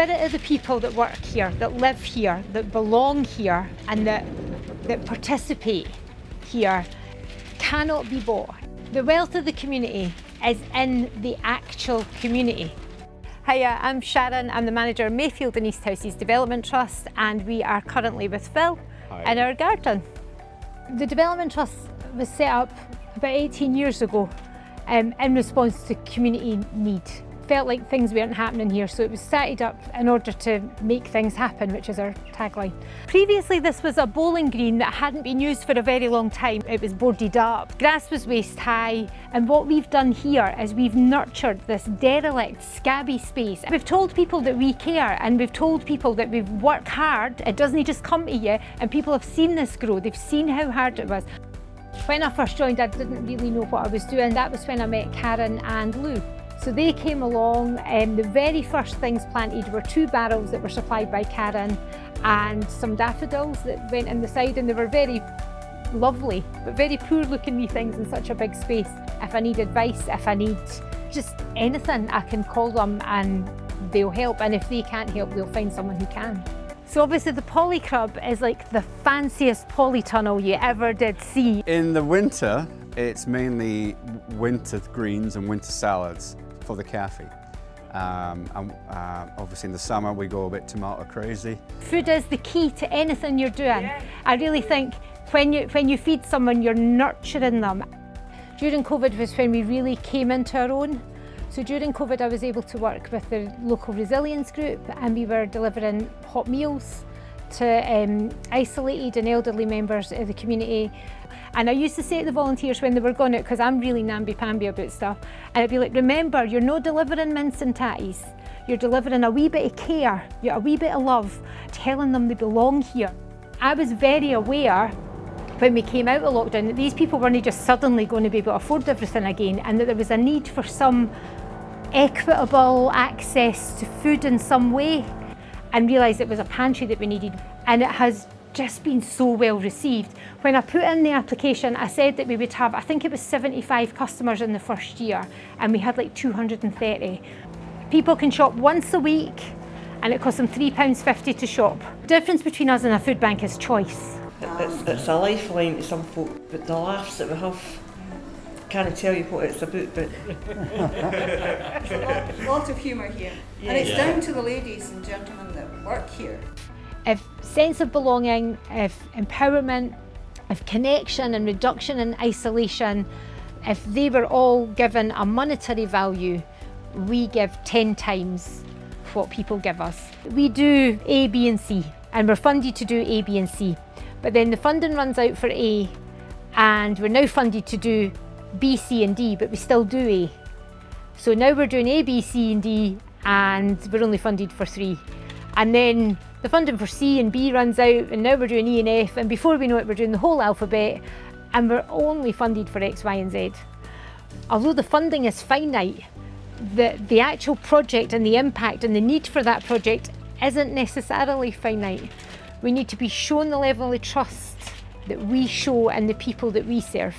spirit of the people that work here, that live here, that belong here, and that participate here cannot be bought. The wealth of the community is in the actual community. Hiya, I'm Sharon. I'm the manager of Mayfield and Easthouses Development Trust, and we are currently with Phil in our garden. The Development Trust was set up about 18 years ago in response to community need. Felt like things weren't happening here, so it was started up in order to make things happen, which is our tagline. Previously, this was a bowling green that hadn't been used for a very long time. It was boarded up, grass was waist high, and what we've done here is we've nurtured this derelict, scabby space. We've told people that we care, and we've told people that we've worked hard. It doesn't just come to you, and people have seen this grow. They've seen how hard it was. When I first joined, I didn't really know what I was doing. That was when I met Karen and Lou. So they came along, and the very first things planted were 2 barrels that were supplied by Karen and some daffodils that went in the side, and they were very lovely, but very poor looking wee things in such a big space. If I need advice, if I need just anything, I can call them and they'll help, and if they can't help, they'll find someone who can. So obviously the polycrub is like the fanciest polytunnel you ever did see. In the winter, it's mainly winter greens and winter salads for the café. Obviously in the summer we go a bit tomato crazy. Food is the key to anything you're doing. Yeah. I really think when you feed someone, you're nurturing them. During COVID was when we really came into our own. So during COVID I was able to work with the local resilience group, and we were delivering hot meals to isolated and elderly members of the community. And I used to say to the volunteers when they were going out, because I'm really namby-pamby about stuff, and I'd be like, remember, you're not delivering mince and tatties. You're delivering a wee bit of care, a wee bit of love, telling them they belong here. I was very aware when we came out of lockdown that these people weren't just suddenly going to be able to afford everything again, and that there was a need for some equitable access to food in some way, and realised it was a pantry that we needed, and it has just been so well received. When I put in the application, I said that we would have, I think it was 75 customers in the first year, and we had like 230. People can shop once a week, and it costs them £3.50 to shop. The difference between us and a food bank is choice. It's a lifeline to some folk, but the laughs that we have, can't tell you what it's about, but there's a lot of humour here, yeah. And it's down to the ladies and gentlemen that work here. If sense of belonging, if empowerment, if connection and reduction in isolation, if they were all given a monetary value, we give 10 times what people give us. We do A, B and C, and we're funded to do A, B and C. But then the funding runs out for A, and we're now funded to do B, C and D, but we still do A. So now we're doing A, B, C and D, and we're only funded for 3. And then the funding for C and B runs out, and now we're doing E and F, and before we know it, we're doing the whole alphabet, and we're only funded for X, Y and Z. Although the funding is finite, the actual project and the impact and the need for that project isn't necessarily finite. We need to be shown the level of trust that we show in the people that we serve.